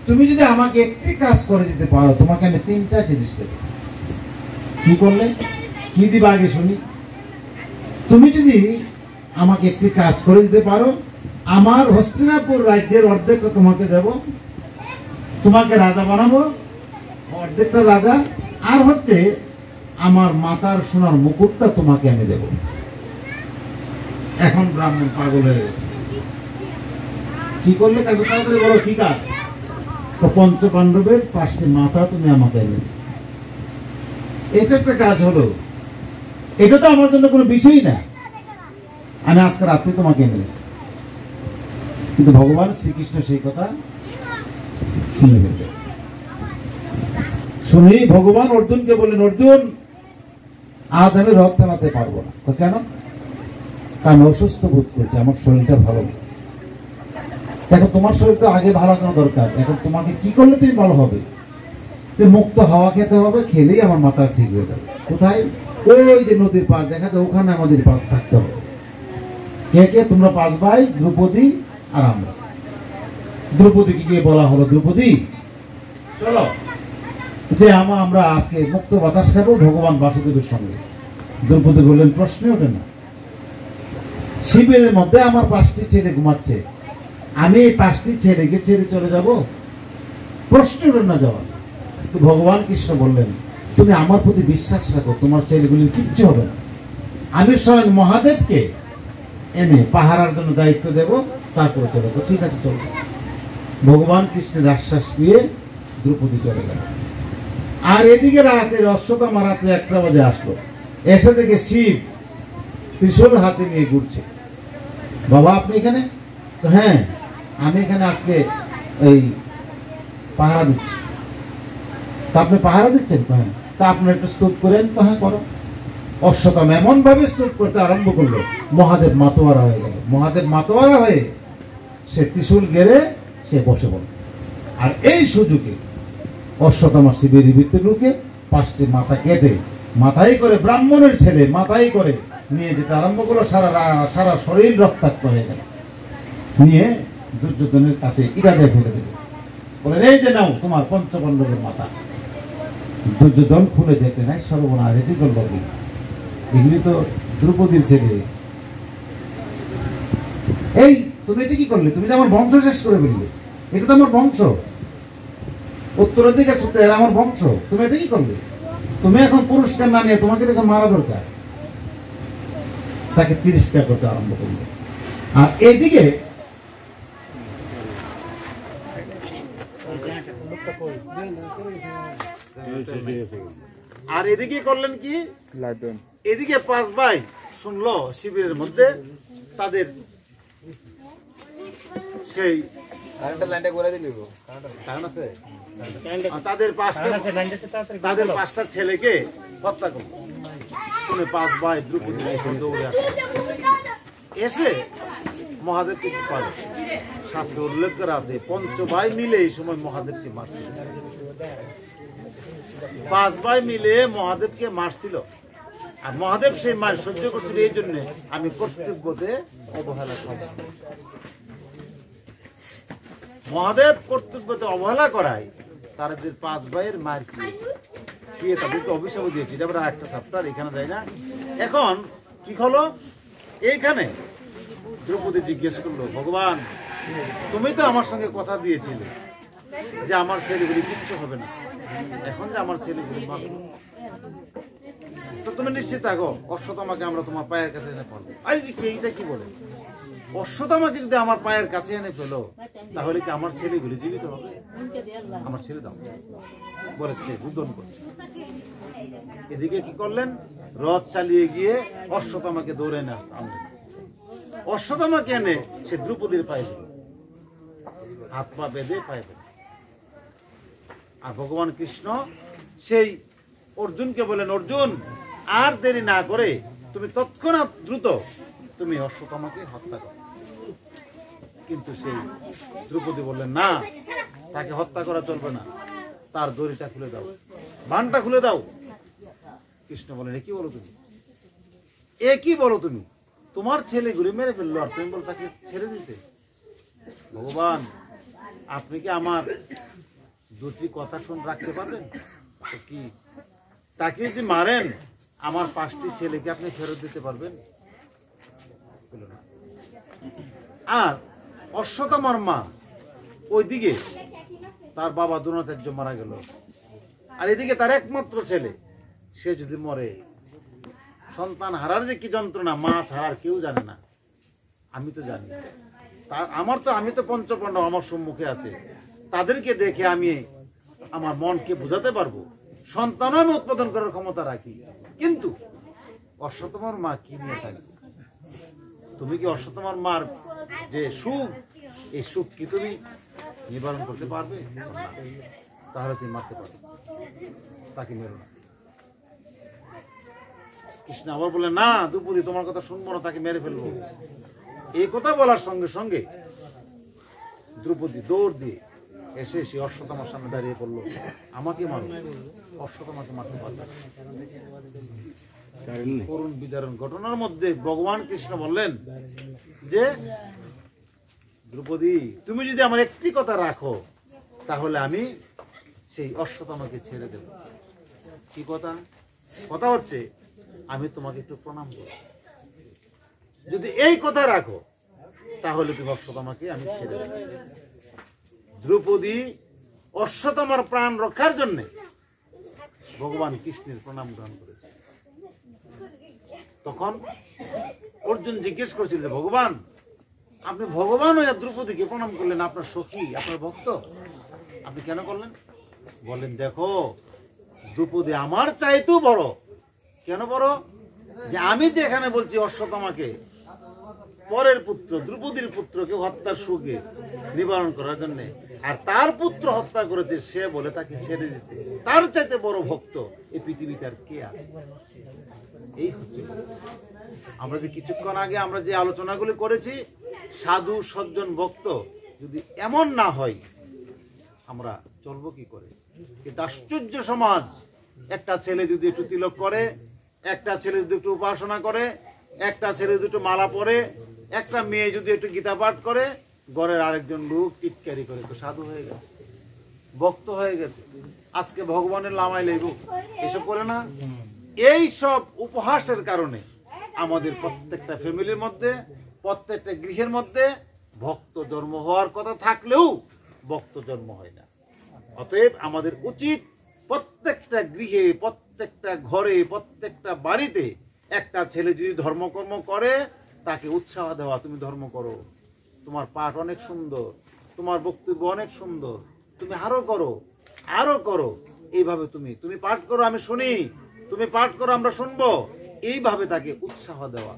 তুমি যদি আমাকে একটি কাজ করে দিতে পারো তোমাকে আমি 3টা জিনিস দেব। কি করলে? কি দিবা আগে শুনি। তুমি যদি আমাকে একটি কাজ করে দিতে পারো, আমার হস্তিনাপুর রাজ্যের অর্ধেকটা তোমাকে দেব, তোমাকে রাজা বানাবো, অর্ধেকটা রাজা, আর হচ্ছে আমার মাতার সোনার মুকুটটা তোমাকে আমি দেব। এখন ব্রাহ্মণ পাগল হয়ে গেছে। কি করলে? কাজ তাড়াতাড়ি বলো, কি কাজ? তো 5 পাণ্ডবের 5টি মাথা তুমি আমাকে এনে। এটা একটা কাজ হলো, এটা তো আমার জন্য কোনো বিষয় না, আমি আজকে রাত্রে তোমাকে এনে। কিন্তু ভগবান শ্রীকৃষ্ণ সেই কথা শুনে ফেললেন। শুনেই ভগবান অর্জুনকে বললেন, অর্জুন আজ আমি রথ চালাতে পারবো না। কেন? আমি অসুস্থ বোধ করছি, আমার শরীরটা ভালো নেই। দেখো তোমার শরীরটা আগে ভালো করা দরকার, এখন তোমাকে কি করলে তুমি ভালো হবে? তুমি মুক্ত হাওয়া খেতে হবে, খেলেই আমার মাথা ঠিক হয়ে যাবে। কোথায়? ওই যে নদীর পার দেখা যায়, ওখানে আমাদের পার থাকতে হবে। কে কে? তোমরা 5 ভাই, দ্রৌপদী আর আমরা। দ্রৌপদীকে গিয়ে বলা হলো, দ্রৌপদী চলো যে আমরা আজকে মুক্ত বাতাস খাবো ভগবান বাসুদেবের সঙ্গে। দ্রৌপদী বললেন, প্রশ্নই ওঠে না। শিবিরের মধ্যে আমার 5টি ছেলে ঘুমাচ্ছে, আমি এই 5টি ছেলেকে ছেড়ে চলে যাব? প্রশ্ন ওঠে না যাওয়া। ভগবান কৃষ্ণ বললেন, তুমি আমার প্রতি বিশ্বাস রাখো, তোমার ছেলেগুলির কিচ্ছু হবে না। আমি স্বয়ং মহাদেবকে এনে পাহারার জন্য দায়িত্ব দেব, তারপরে চলে যাবো। ঠিক আছে চলো। ভগবান কৃষ্ণের আশ্বাস পেয়ে দ্রৌপদী চলে গেল। আর এদিকে রাতের অশ্বত্থামা রাত্রে 1টা বাজে আসলো, এসে দেখে শিব ত্রিশূল হাতে নিয়ে ঘুরছে। বাবা আপনি এখানে? হ্যাঁ, আমি এখানে আজকে এই পাহারা দিচ্ছি। তা আপনি পাহারা দিচ্ছেন? হ্যাঁ। তা আপনি একটু স্তূপ করেন? তো হ্যাঁ করো। অশ্বত্থামা এমন ভাবে স্তূপ করতে আরম্ভ করলো, মহাদেব মাতোয়ারা হয়ে গেল। মহাদেব মাতোয়ারা হয়ে সে ত্রিশূল গেড়ে সে বসে পড়ল। আর এই সুযোগে অশ্বত্থামা শিবের ভিতরে ঢুকে 5টি মাথা কেটে মাথায় করে, ব্রাহ্মণের ছেলে মাথায় করে নিয়ে যেতে আরম্ভ করলো। সারা শরীর রক্তাক্ত হয়ে গেল। নিয়ে দুর্যোধনের কাছে ইরাদে ফেলে দিল। বলেন এই যে নাও তোমার পঞ্চপাণ্ডবের মাথা। দুর্যোধন খুলে দেখলে নাই, সর্বনাশ, এটি করলো কি? এগুলি তো দ্রৌপদীর ছেলে। এই তুমি এটা কি করলে? তুমি তো আমার বংশ শেষ করে ফেললে। এটা তো আমার বংশ, উত্তরাধিকার সূত্রে এরা আমার বংশ। তুমি এটা কি করলে? তুমি এখন পুরস্কার না নিয়ে তোমাকে দেখো মারা দরকার। তাকে তিরস্কার করতে আরম্ভ করলো। আর এদিকে করলেন কি, এদিকে 5 ভাই শুনলো শিবিরের মধ্যে তাদের সেই তাদের 5টা ছেলেকে হত্যা করলো। শুনে 5 ভাই দ্রৌপদী এসে মহাদেবকে পারে। শাস্ত্রে উল্লেখ করা আছে 5 ভাই মিলে এই সময় মহাদেবকে মারছিল। 5 ভাই মিলে মহাদেবকে মারছিল। আর মহাদেব সেই মার সহ্য করছিল এই জন্য আমি কর্তব্যতে অবহেলা করি। মহাদেব কর্তব্যতে অবহেলা করায় তাদের 5 ভাইয়ের মার কি তাদেরকে অভিশাপ দিয়েছে। এটা আবার একটা চ্যাপ্টার, এখানে যায় না। এখন কি হলো, এইখানে দ্রৌপদী জিজ্ঞেস করলো, ভগবান তুমি তো আমার সঙ্গে কথা দিয়েছিলে যে আমার ছেলেগুলি কিচ্ছু হবে না, এখন যে আমার ছেলেগুলি মারলো, তো তুমি নিশ্চিত থাকো অশ্বত্থামাকে আমরা তোমার পায়ের কাছে এনে ফেলবো। আরে এইটা কি বলে? অশ্বত্থামাকে যদি আমার পায়ের কাছে এনে ফেলো তাহলে কি আমার ছেলেগুলি জীবিত হবে? আমার ছেলে দাও বলেছে, রুদন করছে। এদিকে কি করলেন, রথ চালিয়ে গিয়ে অশ্বত্থামাকে দৌড়ে না আনলেন। অশ্বত্থামাকে এনে সে দ্রৌপদীর পায়ে দিল, হাত পা বেঁধে পায়ে দিল। আর ভগবান কৃষ্ণ সেই অর্জুনকে বলেন, অর্জুন আর দেরি না করে তুমি তৎক্ষণাৎ দ্রুত তুমি অশ্বত্থামাকে হত্যা করো। কিন্তু সেই দ্রৌপদী বললেন, না, তাকে হত্যা করা চলবে না, তার দড়িটা খুলে দাও, বানটা খুলে দাও। কৃষ্ণ বলেন, এ কি বলো তুমি, এ কি বলো তুমি? তোমার ছেলেগুলি মেরে ফেললো আর তুমি বল তাকে ছেড়ে দিতে? ভগবান আপনি কি আমার 2টি কথা শুন রাখতে পারবেন? কি তাকে যদি মারেন আমার 5টি ছেলেকে আপনি ফেরত দিতে পারবেন? আর অশ্বত্থামার মা ওইদিকে তার বাবা দ্রোণাচার্য মারা গেল, আর এদিকে তার একমাত্র ছেলে, সে যদি মরে, সন্তান হারার যে কি যন্ত্রণা, মা ছাড়ার কেউ জানে না, আমি তো জানি। আমি তো পঞ্চপাণ্ডব আমার সম্মুখে আছে, তাদেরকে দেখে আমি আমার মনকে বুঝাতে পারবো, সন্তানও আমি উৎপাদন করার ক্ষমতা রাখি। কিন্তু অশ্বত্থামার মা কি নিয়ে থাকবে? তুমি কি অশ্বত্থামার মার যে সুখ, এই সুখ কি তুমি নিবারণ করতে পারবে? তাহলে তুমি মারতে পারবে, তাকে মেরো না। কৃষ্ণ আবার বলে, না দ্রৌপদী তোমার কথা শুনবো না, তাকে মেরে ফেলবো। এই কথা বলার সঙ্গে সঙ্গে দ্রৌপদী দৌড় দিয়ে এসে সে অশ্বত্থামার সামনে দাঁড়িয়ে পড়লো, আমাকে মারো, অশ্বত্থামাকে মারতে পারবে। করুণ বিদারণ ঘটনার মধ্যে ভগবান কৃষ্ণ বললেন যে, দ্রৌপদী তুমি যদি আমার একটি কথা রাখো তাহলে আমি সেই অশ্বত্থামাকে ছেড়ে দেব। কি কথা? কথা হচ্ছে আমি তোমাকে একটু প্রণাম করব। যদি এই কথা রাখো তাহলে তুমি অশ্বত্থামাকে আমি ছেড়ে দেব। দ্রৌপদী অশ্বত্থামার প্রাণ রক্ষার জন্য ভগবান কৃষ্ণের প্রণাম গ্রহণ করেছে। তখন অর্জুন জিজ্ঞেস করছিল, ভগবান আপনি ভগবান হয়ে দ্রৌপদীকে প্রণাম করলেন, আপনার সখী, আপনার ভক্ত, আপনি কেন করলেন? বলেন, দেখো দ্রৌপদী আমার চাইতেও বড়। কেন বড়? যে আমি যে এখানে বলছি অশ্বত্থামাকে পরের পুত্র, দ্রৌপদীর পুত্রকে হত্যার সুখে নিবারণ করার জন্য, আর তার পুত্র হত্যা করেছে, সে বলে তাকে ছেড়ে দিতে, তার চাইতে বড় ভক্ত এই পৃথিবীতে আর কে আছে? এই হচ্ছে আমরা যে কিছুক্ষণ আগে আমরা যে আলোচনাগুলি করেছি, সাধু সজ্জন ভক্ত যদি এমন না হয় আমরা চলবো কি করে? কিন্তু আশ্চর্য সমাজ, একটা ছেলে যদি একটু তিলক করে, একটা ছেলে যদি একটু উপাসনা করে, একটা ছেলে যদি একটু মালা পরে, একটা মেয়ে যদি একটু গীতা পাঠ করে, ঘরের আরেকজন লোক টিটকারি করে, তো সাধু হয়ে গেছে। ভক্ত হয়ে গেছে, আজকে ভগবানের লামাই লইব, এসব করে না। এই সব উপহাসের কারণে আমাদের প্রত্যেকটা ফ্যামিলির মধ্যে, প্রত্যেকটা গৃহের মধ্যে ভক্ত জন্ম হওয়ার কথা থাকলেও ভক্ত জন্ম হয় না। অতএব আমাদের উচিত প্রত্যেকটা গৃহে, প্রত্যেকটা ঘরে, প্রত্যেকটা বাড়িতে একটা ছেলে যদি ধর্মকর্ম করে তাকে উৎসাহ দেওয়া, তুমি ধর্ম করো, তোমার পাঠ অনেক সুন্দর, তোমার বক্তব্য অনেক সুন্দর, তুমি আরো করো, আরো করো, এইভাবে তুমি পাঠ করো, আমি শুনি, তুমি পাঠ করো, আমরা শুনবো, এইভাবে তাকে উৎসাহ দেওয়া,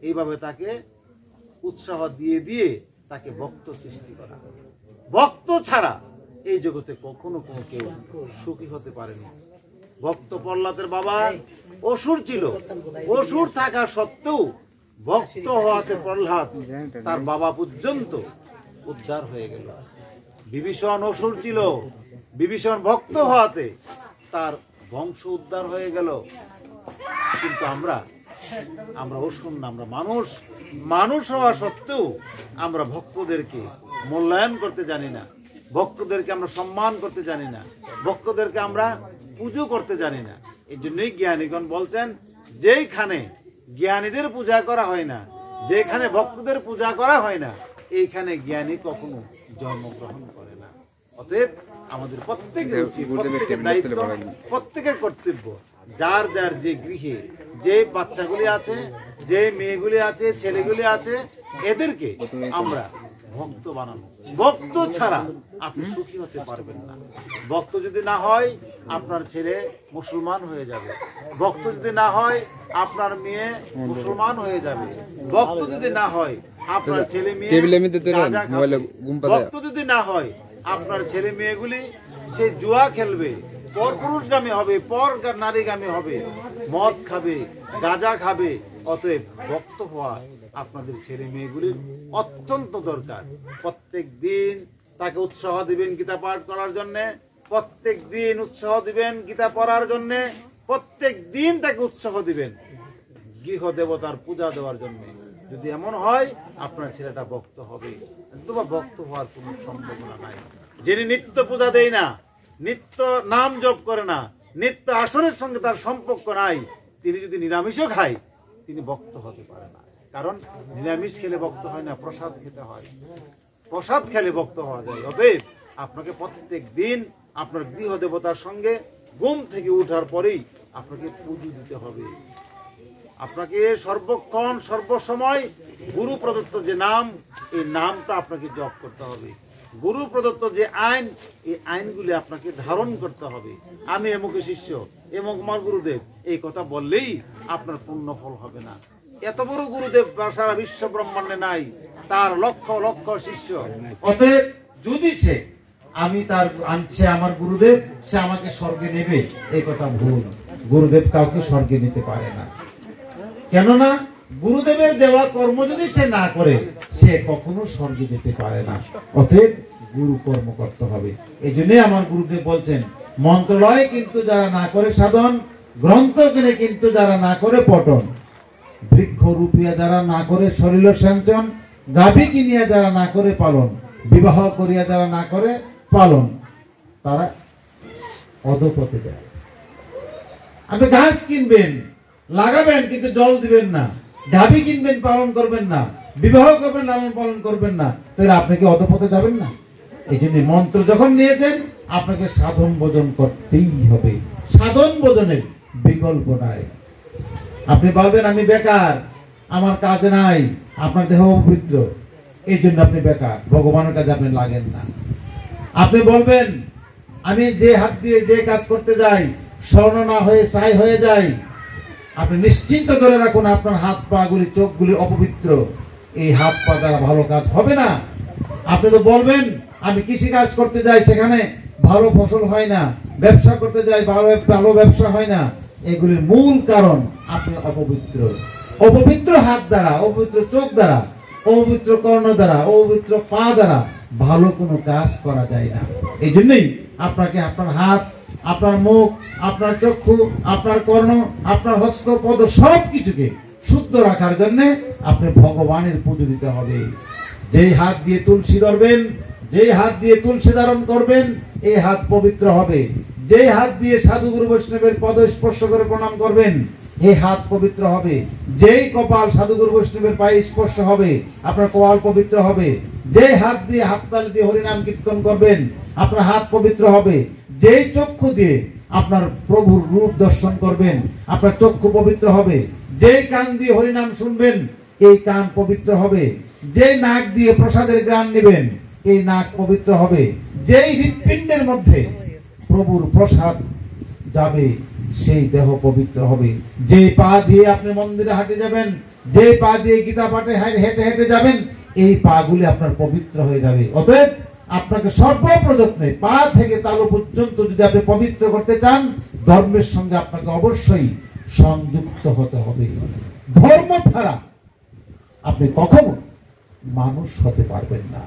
এইভাবে তাকে উৎসাহ দিয়ে দিয়ে তাকে ভক্ত সৃষ্টি করা। ভক্ত ছাড়া এই জগতে কখনো কোনো কেউ সুখী হতে পারেনি। ভক্ত প্রহ্লাদের বাবা অসুর ছিল, অসুর থাকা সত্ত্বেও ভক্ত হওয়াতে প্রহ্লাদ তার বাবা পর্যন্ত উদ্ধার হয়ে গেল। বিভীষণ অসুর ছিল, বিভীষণ ভক্ত হওয়াতে তার বংশ উদ্ধার হয়ে গেল। কিন্তু আমরা অসুর না, আমরা মানুষ হওয়া সত্ত্বেও আমরা ভক্তদেরকে মূল্যায়ন করতে জানি না, ভক্তদেরকে আমরা সম্মান করতে জানি না, ভক্তদেরকে আমরা পুজো করতে জানি না। এই জন্যই জ্ঞানীগণ বলছেন, যেইখানে জ্ঞানীদের পূজা করা হয় না, যেখানে ভক্তদের পূজা করা হয় না, এইখানে জ্ঞানী কখনো জন্মগ্রহণ করে না। অতএব আমাদের প্রত্যেকের উচিত, প্রত্যেকের দায়িত্ব, প্রত্যেকের কর্তব্য, যার যার যে গৃহে যে বাচ্চাগুলি আছে, যে মেয়েগুলি আছে, ছেলেগুলি আছে, এদেরকে আমরা ভক্ত বানানো। ভক্ত ছাড়া আপনি সুখী হতে পারবেন না। ভক্ত যদি না হয় আপনার ছেলে মুসলমান হয়ে যাবে, ভক্ত যদি না হয় আপনার মেয়ে মুসলমান হয়ে যাবে, ভক্ত যদি না হয় আপনার ছেলে মেয়ে গাঁজা খাবে, ভক্ত যদি না হয় আপনার ছেলে মেয়েগুলি সে জুয়া খেলবে, পর পুরুষগামী হবে, পর নারীগামী হবে, মদ খাবে, গাঁজা খাবে। অতএব ভক্ত হওয়া আপনাদের ছেলে মেয়েগুলির অত্যন্ত দরকার। প্রত্যেক দিন তাকে উৎসাহ দিবেন গীতা পাঠ করার জন্যে, প্রত্যেক দিন উৎসাহ দিবেন গীতা পড়ার জন্যে, প্রত্যেক দিন তাকে উৎসাহ দিবেন গৃহ দেবতার পূজা দেওয়ার জন্য। যদি এমন হয় আপনার ছেলেটা ভক্ত হবে, অথবা ভক্ত হওয়ার কোনো সম্ভাবনা নাই। যিনি নিত্য পূজা দেয় না, নিত্য নাম জপ করে না, নিত্য আসনের সঙ্গে তার সম্পর্ক নাই, তিনি যদি নিরামিষও খায় তিনি ভক্ত হতে পারে না। কারণ নিরামিষ খেলে ভক্ত হয় না, প্রসাদ খেতে হয়, প্রসাদ খেলে ভক্ত হওয়া যায়। অতএব আপনাকে প্রত্যেক দিন আপনার গৃহ দেবতার সঙ্গে ঘুম থেকে উঠার পরেই আপনাকে পুজো দিতে হবে। আপনাকে সর্বক্ষণ সর্বসময় গুরু প্রদত্ত যে নাম, এই নামটা আপনাকে জপ করতে হবে। গুরু প্রদত্ত যে আইন, এই আইনগুলি আপনাকে ধারণ করতে হবে। আমি এমুকে শিষ্য, এমুক আমার গুরুদেব, এই কথা বললেই আপনার পূর্ণ ফল হবে না। এত বড় গুরুদেব সারা বিশ্ব ব্রহ্মাণ্ডে নাই, তার লক্ষ লক্ষ শিষ্য। অতএব যদি সে আমার গুরুদেব, সে আমাকে স্বর্গে নেবে, এই কথা ভুল। গুরুদেব কাউকে স্বর্গে নিতে পারে না। কেননা গুরুদেবের দেওয়া কর্ম যদি সে না করে, সে কখনো স্বর্গে যেতে পারে না। অতএব গুরু কর্ম করতে হবে। এই জন্য আমার গুরুদেব বলছেন, মন্ত্রলয় কিন্তু যারা না করে সাধন, গ্রন্থ কিনে কিন্তু যারা না করে পঠন, বৃক্ষ রূপিয়া যারা না করে শরীর সঞ্চন, গাভী কিনিয়া যারা না করে পালন, বিবাহ করিয়া যারা না করে পালন, তারা অধপথে যায়। আপনি গাছ কিনবেন, লাগাবেন, কিন্তু জল দিবেন না, গাভী কিনবেন, পালন করবেন না, বিবাহ করবেন, লালন পালন করবেন না, তাহলে আপনি কি অধপথে যাবেন না? এই জন্য মন্ত্র যখন নিয়েছেন আপনাকে সাধন ভোজন করতেই হবে। সাধন ভোজনের বিকল্প নাই। আপনি বলবেন আমি বেকার, আমার কাজ নাই, আপনার দেহ অপবিত্র, এই জন্য আপনি বেকার, ভগবানের কাজে আপনি লাগেন না। আপনি বলবেন আমি যে হাত দিয়ে যে কাজ করতে যাই স্বর্ণ না হয়ে ছাই হয়ে যায়, আপনি নিশ্চিন্ত ধরে রাখুন আপনার হাত পা গুলি, চোখগুলি অপবিত্র, এই হাত পা দ্বারা ভালো কাজ হবে না। আপনি তো বলবেন আমি কৃষি কাজ করতে যাই, সেখানে ভালো ফসল হয় না, ব্যবসা করতে যাই ভালো ব্যবসা হয় না। এগুলির মূল কারণ আপনি অপবিত্র। অপবিত্র হাত দ্বারা, অপবিত্র চোখ দ্বারা, অপবিত্র কর্ণ দ্বারা, অপবিত্র পা দ্বারা ভালো কোনো কাজ করা যায় না। এই জন্যই আপনাকে আপনার হাত, আপনার মুখ, আপনার চক্ষু, আপনার কর্ণ, আপনার হস্ত পদ সব কিছুকে শুদ্ধ রাখার জন্য আপনি ভগবানের পুজো দিতে হবে। যেই হাত দিয়ে তুলসী ধরবেন, যে হাত দিয়ে তুলসী ধারণ করবেন এই হাত পবিত্র হবে। যে হাত দিয়ে সাধু গুরু বৈষ্ণবের পদ স্পর্শ করে প্রণাম করবেন এই হাত পবিত্র হবে। যেই কপাল সাধু গুরু বৈষ্ণবের পায়ে স্পর্শ হবে আপনার কপাল পবিত্র হবে। যে হাত দিয়ে হাততালি দিয়ে হরিনাম কীর্তন করবেন আপনার হাত পবিত্র হবে। যেই চক্ষু দিয়ে আপনার প্রভুর রূপ দর্শন করবেন আপনার চক্ষু পবিত্র হবে। যেই কান দিয়ে হরিনাম শুনবেন এই কান পবিত্র হবে। যে নাক দিয়ে প্রসাদের ঘ্রাণ নেবেন এই নাক পবিত্র হবে। যেই হৃৎপিণ্ডের মধ্যে প্রভুর প্রসাদ যাবে সেই দেহ পবিত্র হবে। যে পা দিয়ে আপনি মন্দিরে হাঁটে যাবেন, যে পা দিয়ে গীতা পাঠে হেঁটে হেঁটে যাবেন এই পা গুলি আপনার পবিত্র হয়ে যাবে। অতএব আপনাকে সর্বপ্রযত্নে পা থেকে তালু পর্যন্ত যদি আপনি পবিত্র করতে চান ধর্মের সঙ্গে আপনাকে অবশ্যই সংযুক্ত হতে হবে। ধর্ম ছাড়া আপনি কখনো মানুষ হতে পারবেন না।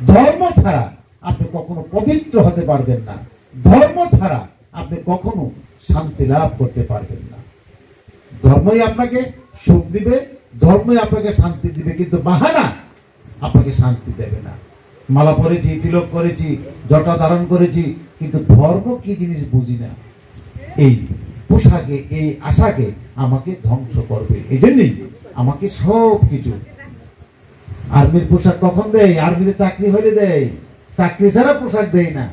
ধর্ম ছাড়া আপনি কখনো পবিত্র হতে পারবেন না। ধর্ম ছাড়া আপনি কখনো শান্তি লাভ করতে পারবেন না। ধর্মই আপনাকে সুখ দিবে, ধর্মই আপনাকে শান্তি দিবে, কিন্তু বাহানা আপনাকে শান্তি দেবে না। মালা পরেছি, তিলক করেছি, জটা ধারণ করেছি, কিন্তু ধর্ম কি জিনিস বুঝি না। এই পোশাকে এই আশাকে আমাকে ধ্বংস করবে। এই জন্যই আমাকে সব কিছু আর্মির পোশাক কখন দেয়? আর্মিতে চাকরি হলে দেয়, চাকরি ছাড়া পোশাক দেয় না।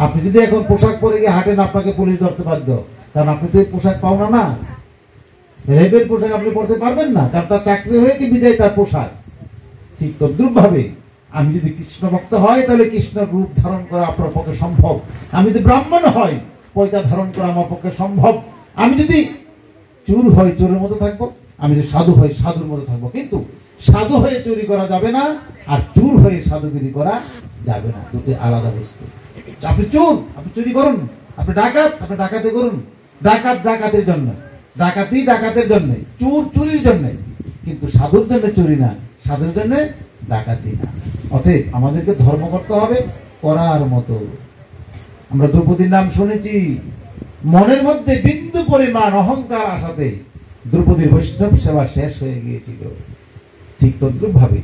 আপনি যদি এখন পোশাক পরে গিয়ে হাঁটেন আপনাকে পুলিশ ধরতে বাধ্য, কারণ আপনি তো এই পোশাক পাও না। রেবের পোশাক আপনি পরতে পারবেন না, কারণ তার চাকরি হয়েছে বিদায় তার পোশাক। ঠিক তদ্রুপ ভাবে আমি যদি কৃষ্ণ ভক্ত হয় তাহলে কৃষ্ণের রূপ ধারণ করা আপনার পক্ষে সম্ভব। আমি যদি ব্রাহ্মণ হয় পয়তা ধারণ করা আমার পক্ষে সম্ভব। আমি যদি চোর হয় চোরের মতো থাকবো, আমি যদি সাধু হয় সাধুর মতো থাকবো। কিন্তু সাধু হয়ে চুরি করা যাবে না, আর চোর হয়ে সাধুগিরি করা যাবে না। দুটি আলাদা বস্তু। আপনি চোর, আপনি চুরি করুন। আপনি ডাকাত, আপনি ডাকাতি করুন। ডাকাত ডাকাতের জন্য, ডাকাতি ডাকাতের জন্য, চোর চুরির জন্য, কিন্তু সাধুর জন্য চুরি না, সাধুর জন্য ডাকাতি না। অতএব আমাদেরকে ধর্ম করতে হবে করার মতো। আমরা দ্রৌপদীর নাম শুনেছি, মনের মধ্যে বিন্দু পরিমাণ অহংকার আসাতে দ্রৌপদীর বৈষ্ণব সেবা শেষ হয়ে গিয়েছিল। ঠিক তদ্রুপ ভাবে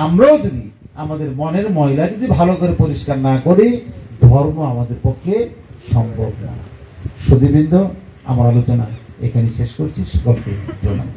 আমরাও যদি আমাদের মনের ময়লা যদি ভালো করে পরিষ্কার না করি ধর্ম আমাদের পক্ষে সম্ভব না। সুধীবৃন্দ, আমার আলোচনা এখানে শেষ করছি। সকলকে প্রণাম।